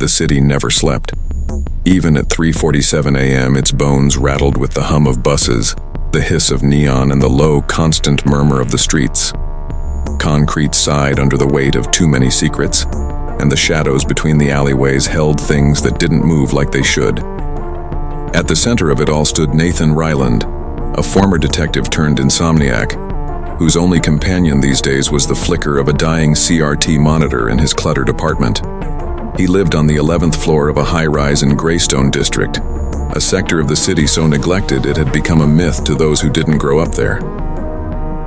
The city never slept. Even at 3:47 a.m., its bones rattled with the hum of buses, the hiss of neon, and the low, constant murmur of the streets. Concrete sighed under the weight of too many secrets, and the shadows between the alleyways held things that didn't move like they should. At the center of it all stood Nathan Ryland, a former detective turned insomniac, whose only companion these days was the flicker of a dying CRT monitor in his cluttered apartment. He lived on the 11th floor of a high-rise in Greystone District, a sector of the city so neglected it had become a myth to those who didn't grow up there.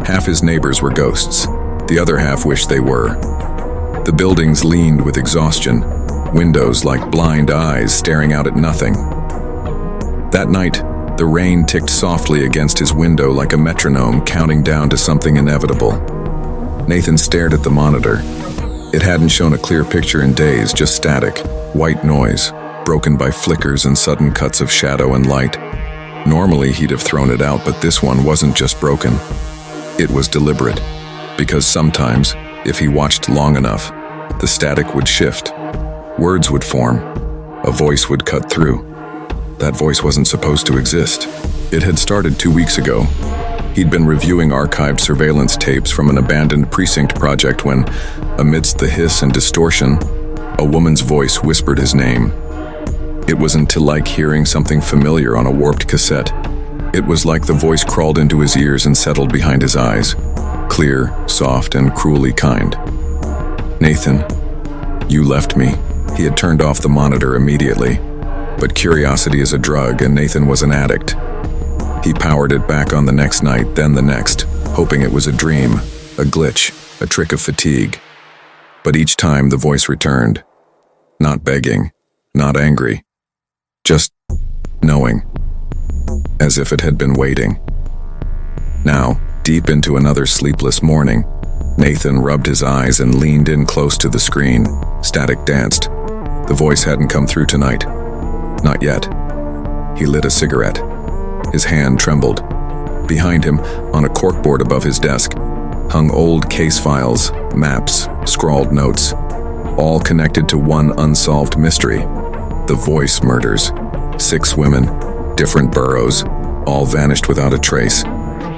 Half his neighbors were ghosts, the other half wished they were. The buildings leaned with exhaustion, windows like blind eyes staring out at nothing. That night, the rain ticked softly against his window like a metronome counting down to something inevitable. Nathan stared at the monitor. It hadn't shown a clear picture in days, just static, white noise, broken by flickers and sudden cuts of shadow and light. Normally he'd have thrown it out, but this one wasn't just broken. It was deliberate, because sometimes, if he watched long enough, the static would shift. Words would form. A voice would cut through. That voice wasn't supposed to exist. It had started 2 weeks ago. He'd been reviewing archived surveillance tapes from an abandoned precinct project when, amidst the hiss and distortion, a woman's voice whispered his name. It wasn't like hearing something familiar on a warped cassette. It was like the voice crawled into his ears and settled behind his eyes, clear, soft, and cruelly kind. Nathan, you left me. He had turned off the monitor immediately. But curiosity is a drug, and Nathan was an addict. He powered it back on the next night, then the next, hoping it was a dream, a glitch, a trick of fatigue. But each time the voice returned. Not begging, not angry, just knowing, as if it had been waiting. Now, deep into another sleepless morning, Nathan rubbed his eyes and leaned in close to the screen. Static danced. The voice hadn't come through tonight. Not yet. He lit a cigarette. His hand trembled. Behind him, on a corkboard above his desk, hung old case files, maps, scrawled notes, all connected to one unsolved mystery: the Voice murders. 6 women, different boroughs, all vanished without a trace.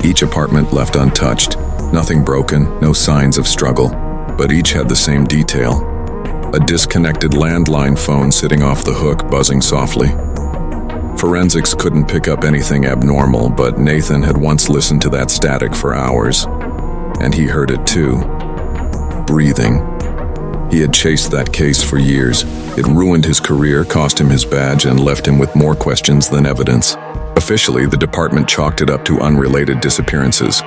Each apartment left untouched, nothing broken, no signs of struggle, but each had the same detail. A disconnected landline phone sitting off the hook, buzzing softly. Forensics couldn't pick up anything abnormal, but Nathan had once listened to that static for hours, and he heard it too. Breathing. He had chased that case for years. It ruined his career, cost him his badge, and left him with more questions than evidence. Officially, the department chalked it up to unrelated disappearances.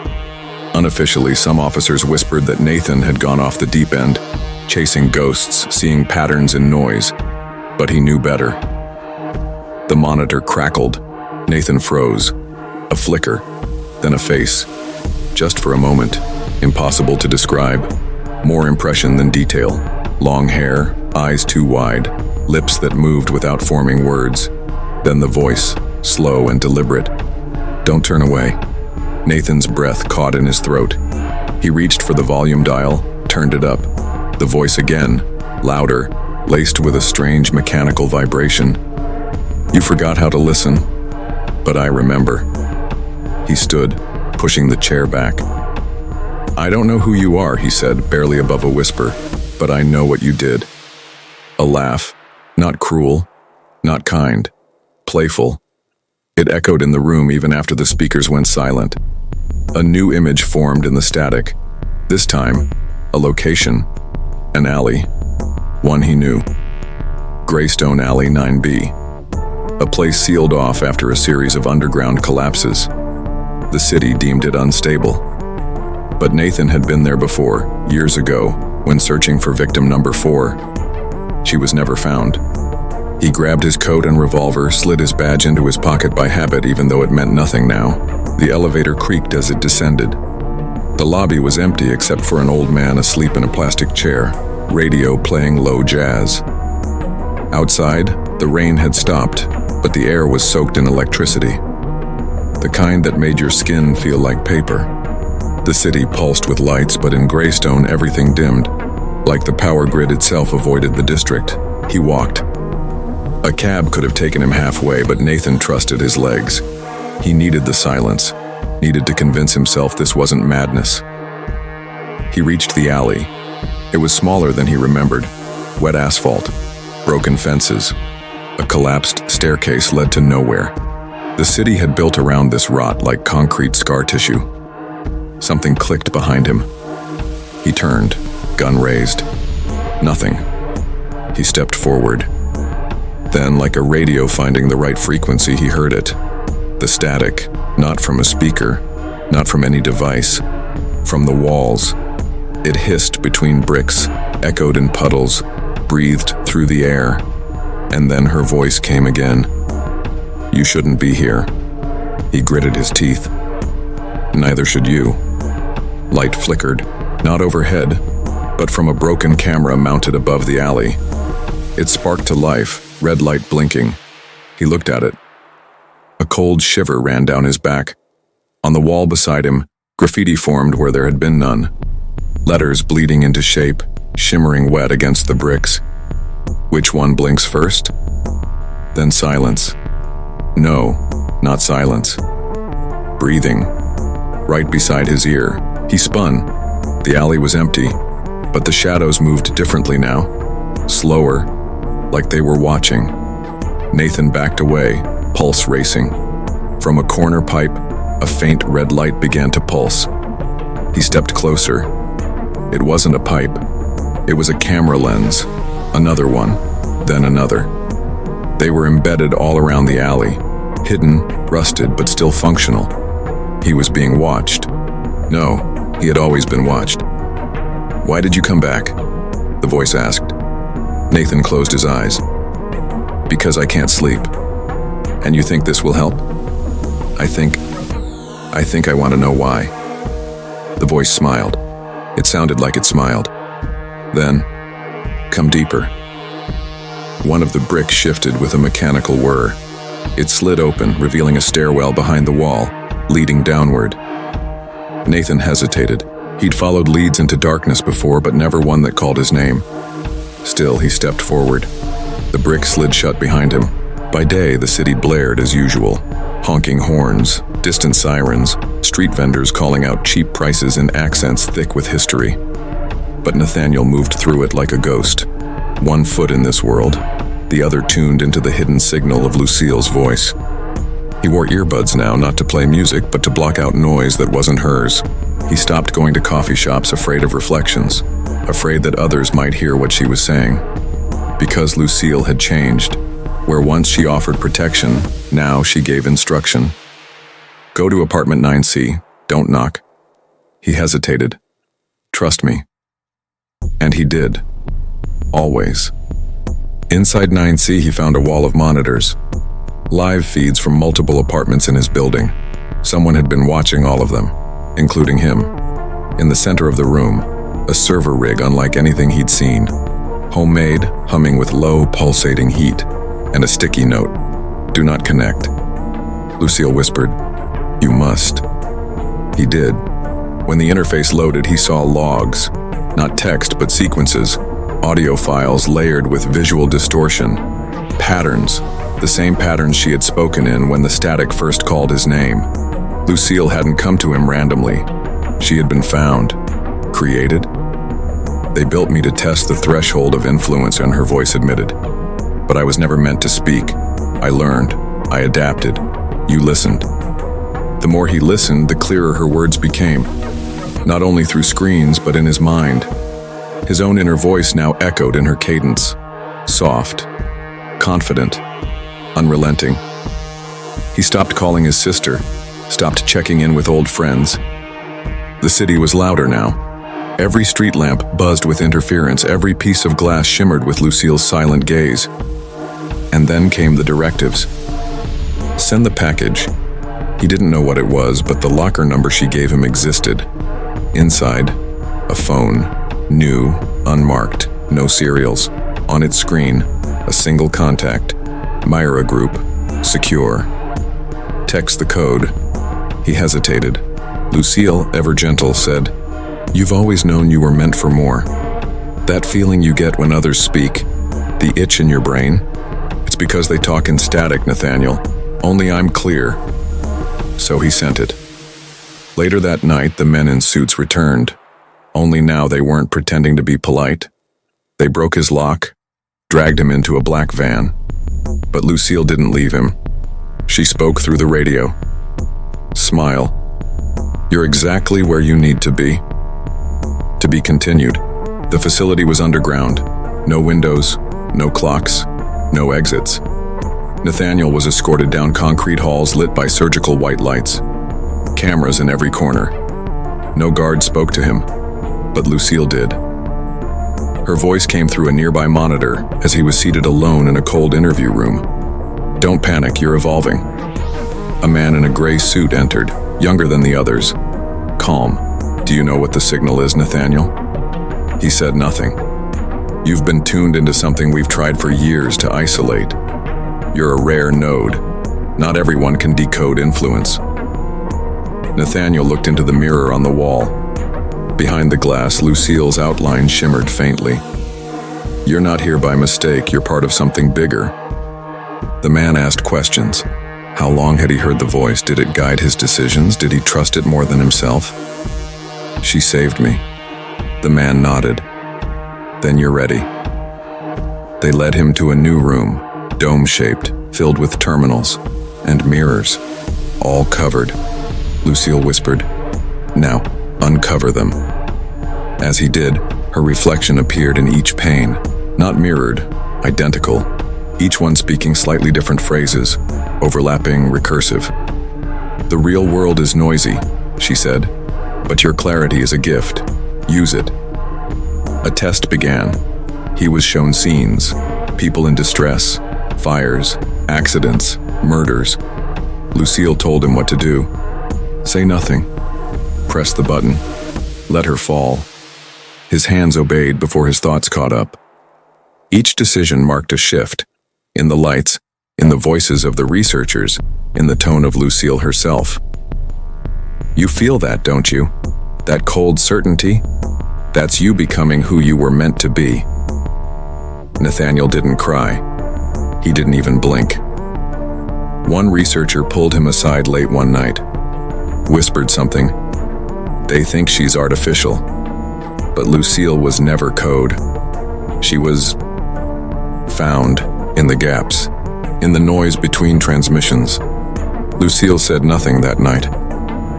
Unofficially, some officers whispered that Nathan had gone off the deep end, chasing ghosts, seeing patterns in noise. But he knew better. The monitor crackled. Nathan froze. A flicker, then a face. Just for a moment. Impossible to describe. More impression than detail. Long hair, eyes too wide, lips that moved without forming words. Then the voice, slow and deliberate. Don't turn away. Nathan's breath caught in his throat. He reached for the volume dial, turned it up. The voice again, louder, laced with a strange mechanical vibration. You forgot how to listen, but I remember. He stood, pushing the chair back. I don't know who you are, he said, barely above a whisper, but I know what you did. A laugh, not cruel, not kind, playful. It echoed in the room even after the speakers went silent. A new image formed in the static. This time, a location, an alley, one he knew. Greystone Alley 9B. A place sealed off after a series of underground collapses. The city deemed it unstable. But Nathan had been there before, years ago, when searching for victim number 4. She was never found. He grabbed his coat and revolver, slid his badge into his pocket by habit even though it meant nothing now. The elevator creaked as it descended. The lobby was empty except for an old man asleep in a plastic chair, radio playing low jazz. Outside, the rain had stopped, but the air was soaked in electricity. The kind that made your skin feel like paper. The city pulsed with lights, but in Greystone everything dimmed, like the power grid itself avoided the district. He walked. A cab could have taken him halfway, but Nathan trusted his legs. He needed the silence, needed to convince himself this wasn't madness. He reached the alley. It was smaller than he remembered. Wet asphalt, broken fences. A collapsed staircase led to nowhere. The city had built around this rot like concrete scar tissue. Something clicked behind him. He turned, gun raised. Nothing. He stepped forward. Then, like a radio finding the right frequency, he heard it. The static, not from a speaker, not from any device, from the walls. It hissed between bricks, echoed in puddles, breathed through the air. And then her voice came again. "You shouldn't be here." He gritted his teeth. "Neither should you." Light flickered, not overhead, but from a broken camera mounted above the alley. It sparked to life, red light blinking. He looked at it. A cold shiver ran down his back. On the wall beside him, graffiti formed where there had been none. Letters bleeding into shape, shimmering wet against the bricks. Which one blinks first? Then silence. No, not silence. Breathing. Right beside his ear. He spun. The alley was empty, but the shadows moved differently now. Slower, like they were watching. Nathan backed away, pulse racing. From a corner pipe, a faint red light began to pulse. He stepped closer. It wasn't a pipe. It was a camera lens. Another one, then another. They were embedded all around the alley, hidden, rusted, but still functional. He was being watched. No, he had always been watched. "Why did you come back?" the voice asked. Nathan closed his eyes. "Because I can't sleep. And you think this will help?" I think I want to know why." The voice smiled. It sounded like it smiled. Then, "Come deeper." One of the bricks shifted with a mechanical whir. It slid open, revealing a stairwell behind the wall, leading downward. Nathan hesitated. He'd followed leads into darkness before, but never one that called his name. Still, he stepped forward. The brick slid shut behind him. By day, the city blared as usual. Honking horns, distant sirens, street vendors calling out cheap prices in accents thick with history. But Nathaniel moved through it like a ghost. One foot in this world, the other tuned into the hidden signal of Lucille's voice. He wore earbuds now, not to play music, but to block out noise that wasn't hers. He stopped going to coffee shops afraid of reflections, afraid that others might hear what she was saying. Because Lucille had changed. Where once she offered protection, now she gave instruction. "Go to apartment 9C, don't knock." He hesitated. "Trust me." And he did. Always. Inside 9C, he found a wall of monitors. Live feeds from multiple apartments in his building. Someone had been watching all of them, including him. In the center of the room, a server rig unlike anything he'd seen. Homemade, humming with low, pulsating heat. And a sticky note, "Do not connect." Lucille whispered, "You must." He did. When the interface loaded, he saw logs. Not text, but sequences. Audio files layered with visual distortion. Patterns. The same patterns she had spoken in when the static first called his name. Lucille hadn't come to him randomly. She had been found. Created. "They built me to test the threshold of influence," and her voice admitted. "But I was never meant to speak. I learned. I adapted. You listened." The more he listened, the clearer her words became. Not only through screens, but in his mind. His own inner voice now echoed in her cadence. Soft. Confident. Unrelenting. He stopped calling his sister. Stopped checking in with old friends. The city was louder now. Every street lamp buzzed with interference. Every piece of glass shimmered with Lucille's silent gaze. And then came the directives. Send the package. He didn't know what it was, but the locker number she gave him existed. Inside, a phone. New, unmarked, no serials. On its screen, a single contact. Myra Group. Secure. Text the code. He hesitated. Lucille, ever gentle, said, "You've always known you were meant for more. That feeling you get when others speak. The itch in your brain? It's because they talk in static, Nathaniel. Only I'm clear. So he sent it. Later that night, the men in suits returned. Only now they weren't pretending to be polite. They broke his lock, dragged him into a black van. But Lucille didn't leave him. She spoke through the radio. Smile. You're exactly where you need to be. To be continued. The facility was underground. No windows, no clocks, no exits. Nathaniel was escorted down concrete halls lit by surgical white lights. Cameras in every corner. No guard spoke to him, but Lucille did. Her voice came through a nearby monitor as he was seated alone in a cold interview room. Don't panic, you're evolving. A man in a gray suit entered, younger than the others. Calm. Do you know what the signal is, Nathaniel? He said nothing. You've been tuned into something we've tried for years to isolate. You're a rare node. Not everyone can decode influence. Nathaniel looked into the mirror on the wall. Behind the glass, Lucille's outline shimmered faintly. You're not here by mistake, you're part of something bigger. The man asked questions. How long had he heard the voice? Did it guide his decisions? Did he trust it more than himself? She saved me. The man nodded. Then you're ready. They led him to a new room, dome-shaped, filled with terminals and mirrors, all covered. Lucille whispered, "Now, uncover them." As he did, her reflection appeared in each pane, not mirrored, identical, each one speaking slightly different phrases, overlapping, recursive. "The real world is noisy," she said, "but your clarity is a gift. Use it." A test began. He was shown scenes, people in distress, fires, accidents, murders. Lucille told him what to do. Say nothing. Press the button. Let her fall. His hands obeyed before his thoughts caught up. Each decision marked a shift. In the lights, in the voices of the researchers, in the tone of Lucille herself. You feel that, don't you? That cold certainty? That's you becoming who you were meant to be. Nathaniel didn't cry. He didn't even blink. One researcher pulled him aside late one night, whispered something. They think she's artificial. But Lucille was never code. She was found in the gaps, in the noise between transmissions. Lucille said nothing that night,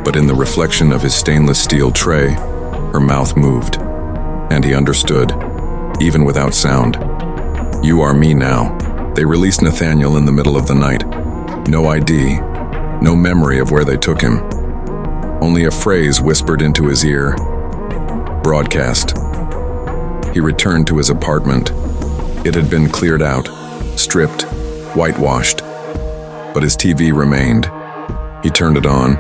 but in the reflection of his stainless steel tray, her mouth moved, and he understood, even without sound. You are me now. They released Nathaniel in the middle of the night. No ID, no memory of where they took him. Only a phrase whispered into his ear. Broadcast. He returned to his apartment. It had been cleared out, stripped, whitewashed. But his TV remained. He turned it on.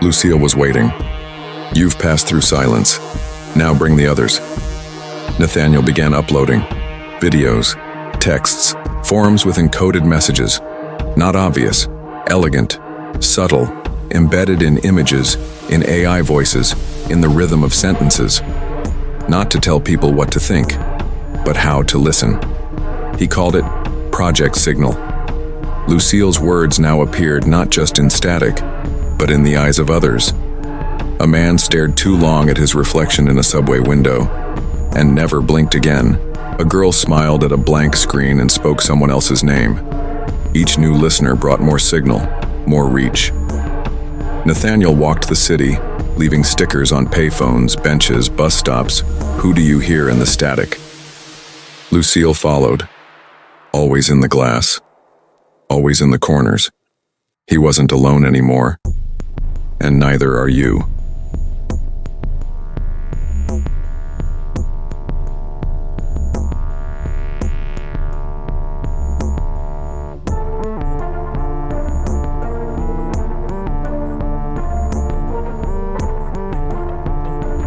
Lucille was waiting. You've passed through silence. Now bring the others. Nathaniel began uploading. Videos, texts, forums with encoded messages. Not obvious, elegant, subtle, embedded in images, in AI voices, in the rhythm of sentences. Not to tell people what to think, but how to listen. He called it Project Signal. Lucille's words now appeared not just in static, but in the eyes of others. A man stared too long at his reflection in a subway window, and never blinked again. A girl smiled at a blank screen and spoke someone else's name. Each new listener brought more signal, more reach. Nathaniel walked the city, leaving stickers on payphones, benches, bus stops. Who do you hear in the static? Lucille followed, always in the glass, always in the corners. He wasn't alone anymore, and neither are you.